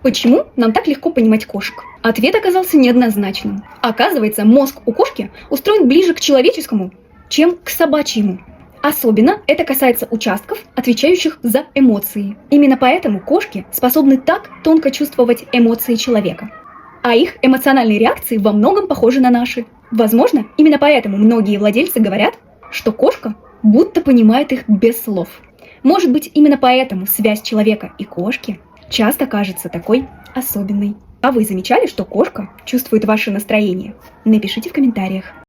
Почему нам так легко понимать кошек? Ответ оказался неоднозначным. Оказывается, мозг у кошки устроен ближе к человеческому, чем к собачьему. Особенно это касается участков, отвечающих за эмоции. Именно поэтому кошки способны так тонко чувствовать эмоции человека. А их эмоциональные реакции во многом похожи на наши. Возможно, именно поэтому многие владельцы говорят, что кошка будто понимает их без слов. Может быть, именно поэтому связь человека и кошки часто кажется такой особенной. А вы замечали, что кошка чувствует ваше настроение? Напишите в комментариях.